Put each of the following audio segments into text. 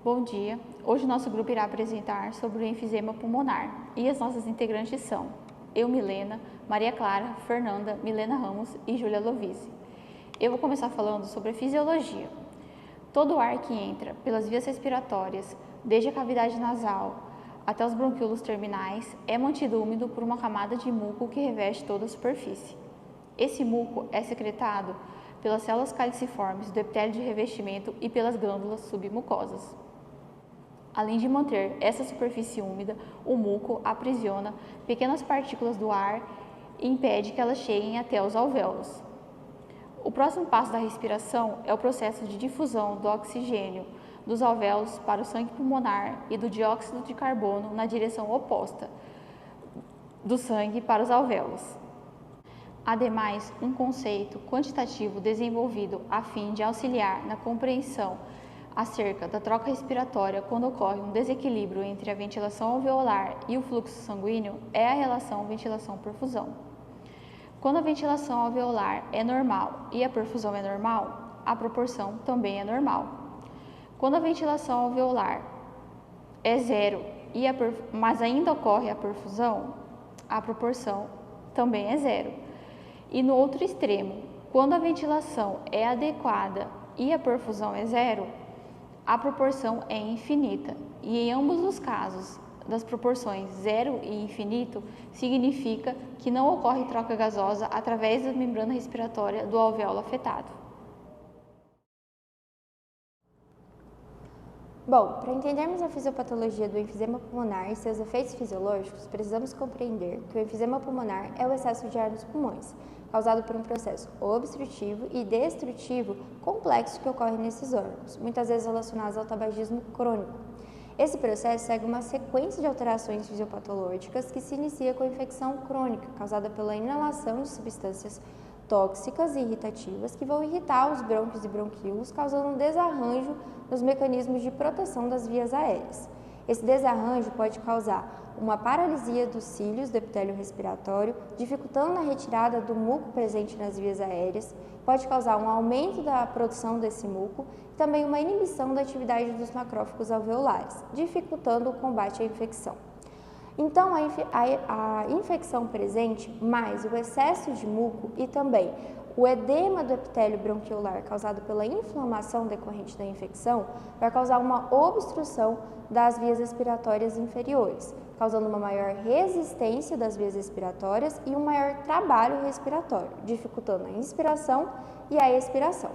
Bom dia! Hoje o nosso grupo irá apresentar sobre o enfisema pulmonar e as nossas integrantes são eu, Milena, Maria Clara, Fernanda, Milena Ramos e Júlia Lovise. Eu vou começar falando sobre a fisiologia. Todo o ar que entra pelas vias respiratórias, desde a cavidade nasal até os bronquíolos terminais, é mantido úmido por uma camada de muco que reveste toda a superfície. Esse muco é secretado pelas células caliciformes do epitélio de revestimento e pelas glândulas submucosas. Além de manter essa superfície úmida, o muco aprisiona pequenas partículas do ar e impede que elas cheguem até os alvéolos. O próximo passo da respiração é o processo de difusão do oxigênio dos alvéolos para o sangue pulmonar e do dióxido de carbono na direção oposta do sangue para os alvéolos. Ademais, um conceito quantitativo desenvolvido a fim de auxiliar na compreensão acerca da troca respiratória quando ocorre um desequilíbrio entre a ventilação alveolar e o fluxo sanguíneo é a relação ventilação-perfusão. Quando a ventilação alveolar é normal e a perfusão é normal, a proporção também é normal. Quando a ventilação alveolar é zero, mas ainda ocorre a perfusão, a proporção também é zero. E no outro extremo, quando a ventilação é adequada e a perfusão é zero, a proporção é infinita, e em ambos os casos das proporções zero e infinito, significa que não ocorre troca gasosa através da membrana respiratória do alvéolo afetado. Bom, para entendermos a fisiopatologia do enfisema pulmonar e seus efeitos fisiológicos, precisamos compreender que o enfisema pulmonar é o excesso de ar nos pulmões, causado por um processo obstrutivo e destrutivo complexo que ocorre nesses órgãos, muitas vezes relacionados ao tabagismo crônico. Esse processo segue uma sequência de alterações fisiopatológicas que se inicia com a infecção crônica, causada pela inalação de substâncias tóxicas e irritativas que vão irritar os brônquios e bronquíolos, causando um desarranjo nos mecanismos de proteção das vias aéreas. Esse desarranjo pode causar uma paralisia dos cílios do epitélio respiratório, dificultando a retirada do muco presente nas vias aéreas, pode causar um aumento da produção desse muco e também uma inibição da atividade dos macrófagos alveolares, dificultando o combate à infecção. Então, a infecção presente, mais o excesso de muco e também o edema do epitélio bronquiolar causado pela inflamação decorrente da infecção, vai causar uma obstrução das vias respiratórias inferiores, causando uma maior resistência das vias respiratórias e um maior trabalho respiratório, dificultando a inspiração e a expiração.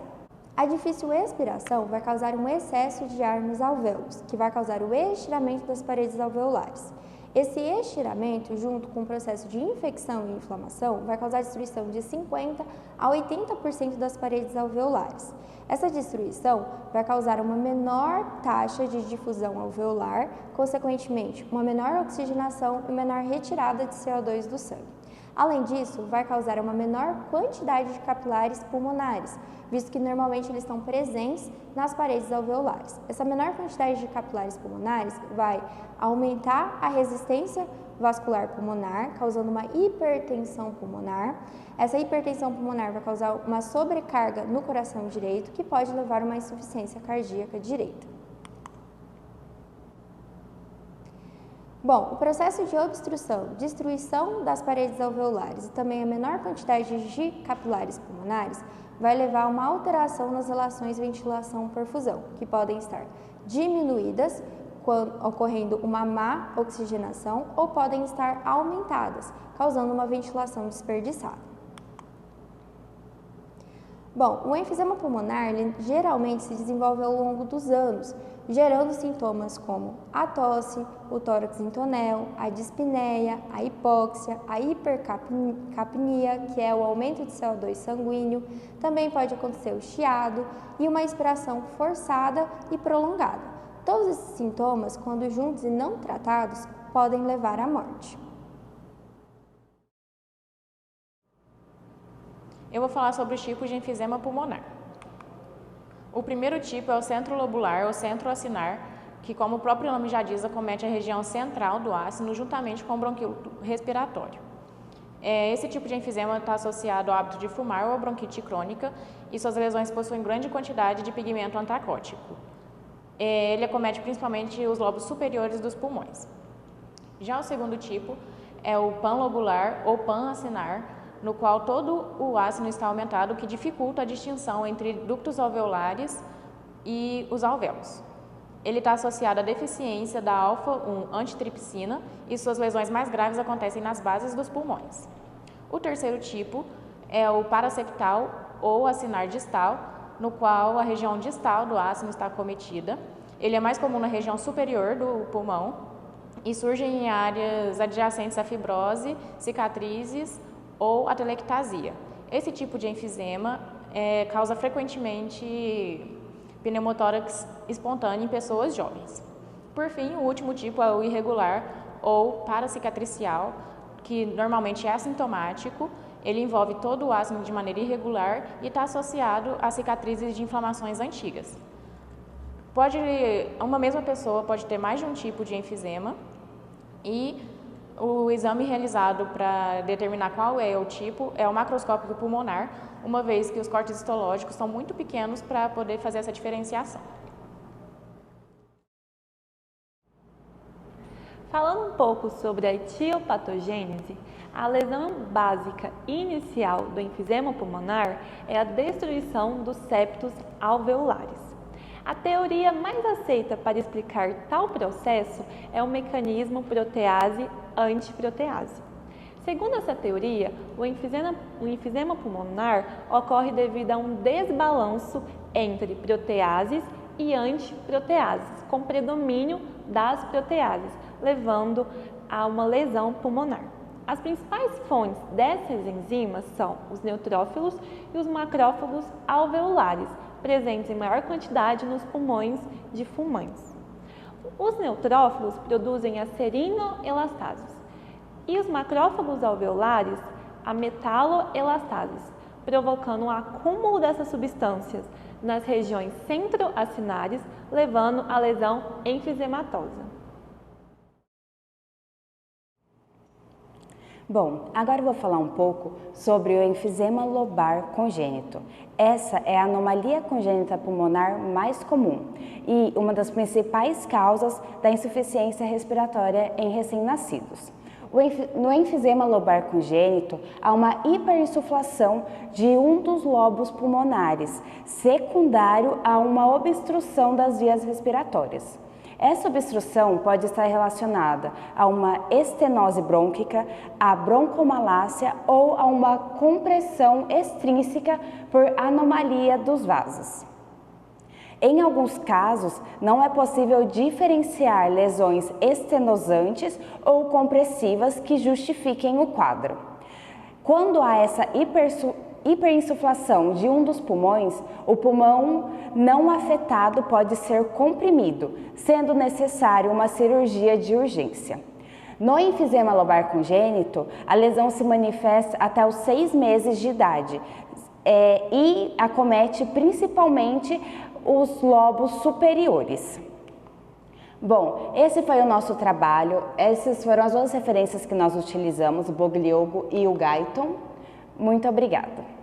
A difícil expiração vai causar um excesso de ar nos alvéolos, que vai causar o estiramento das paredes alveolares. Esse estiramento, junto com o processo de infecção e inflamação, vai causar destruição de 50% a 80% das paredes alveolares. Essa destruição vai causar uma menor taxa de difusão alveolar, consequentemente, uma menor oxigenação e menor retirada de CO2 do sangue. Além disso, vai causar uma menor quantidade de capilares pulmonares, visto que normalmente eles estão presentes nas paredes alveolares. Essa menor quantidade de capilares pulmonares vai aumentar a resistência vascular pulmonar, causando uma hipertensão pulmonar. Essa hipertensão pulmonar vai causar uma sobrecarga no coração direito, que pode levar a uma insuficiência cardíaca direita. Bom, o processo de obstrução, destruição das paredes alveolares e também a menor quantidade de capilares pulmonares vai levar a uma alteração nas relações ventilação-perfusão, que podem estar diminuídas, ocorrendo uma má oxigenação, ou podem estar aumentadas, causando uma ventilação desperdiçada. Bom, o enfisema pulmonar geralmente se desenvolve ao longo dos anos, gerando sintomas como a tosse, o tórax intonel, a dispneia, a hipóxia, a hipercapnia, que é o aumento de CO2 sanguíneo, também pode acontecer o chiado e uma expiração forçada e prolongada. Todos esses sintomas, quando juntos e não tratados, podem levar à morte. Eu vou falar sobre os tipos de enfisema pulmonar. O primeiro tipo é o centrolobular ou centroacinar, que, como o próprio nome já diz, acomete a região central do ácino juntamente com o bronquíolo respiratório. Esse tipo de enfisema está associado ao hábito de fumar ou à bronquite crônica e suas lesões possuem grande quantidade de pigmento antracótico. Ele acomete principalmente os lobos superiores dos pulmões. Já o segundo tipo é o panlobular ou pan-acinar, no qual todo o ácino está aumentado, o que dificulta a distinção entre ductos alveolares e os alvéolos. Ele está associado à deficiência da alfa-1 antitripsina e suas lesões mais graves acontecem nas bases dos pulmões. O terceiro tipo é o paraseptal ou acinar distal, no qual a região distal do ácino está acometida. Ele é mais comum na região superior do pulmão e surge em áreas adjacentes à fibrose, cicatrizes ou atelectasia. Esse tipo de enfisema causa frequentemente pneumotórax espontâneo em pessoas jovens. Por fim, o último tipo é o irregular ou paracicatricial, que normalmente é assintomático. Ele envolve todo o ácino de maneira irregular e está associado a cicatrizes de inflamações antigas. Uma mesma pessoa pode ter mais de um tipo de enfisema e o exame realizado para determinar qual é o tipo é o macroscópico pulmonar, uma vez que os cortes histológicos são muito pequenos para poder fazer essa diferenciação. Falando um pouco sobre a etiopatogênese, a lesão básica inicial do enfisema pulmonar é a destruição dos septos alveolares. A teoria mais aceita para explicar tal processo é o mecanismo protease-antiprotease. Segundo essa teoria, o enfisema pulmonar ocorre devido a um desbalanço entre proteases e antiproteases, com predomínio das proteases, levando a uma lesão pulmonar. As principais fontes dessas enzimas são os neutrófilos e os macrófagos alveolares, presentes em maior quantidade nos pulmões de fumantes. Os neutrófilos produzem a serinoelastases e os macrófagos alveolares a metaloelastases, provocando um acúmulo dessas substâncias nas regiões centroacinares, levando à lesão enfisematosa. Bom, agora eu vou falar um pouco sobre o enfisema lobar congênito. Essa é a anomalia congênita pulmonar mais comum e uma das principais causas da insuficiência respiratória em recém-nascidos. No enfisema lobar congênito, há uma hiperinsuflação de um dos lobos pulmonares, secundário a uma obstrução das vias respiratórias. Essa obstrução pode estar relacionada a uma estenose brônquica, a broncomalácia ou a uma compressão extrínseca por anomalia dos vasos. Em alguns casos, não é possível diferenciar lesões estenosantes ou compressivas que justifiquem o quadro. Quando há essa hiperinsuflação de um dos pulmões, o pulmão não afetado pode ser comprimido, sendo necessário uma cirurgia de urgência. No enfisema lobar congênito, a lesão se manifesta até os 6 meses de idade e acomete principalmente os lobos superiores. Bom, esse foi o nosso trabalho, essas foram as duas referências que nós utilizamos, o Bogliogo e o Guyton. Muito obrigada.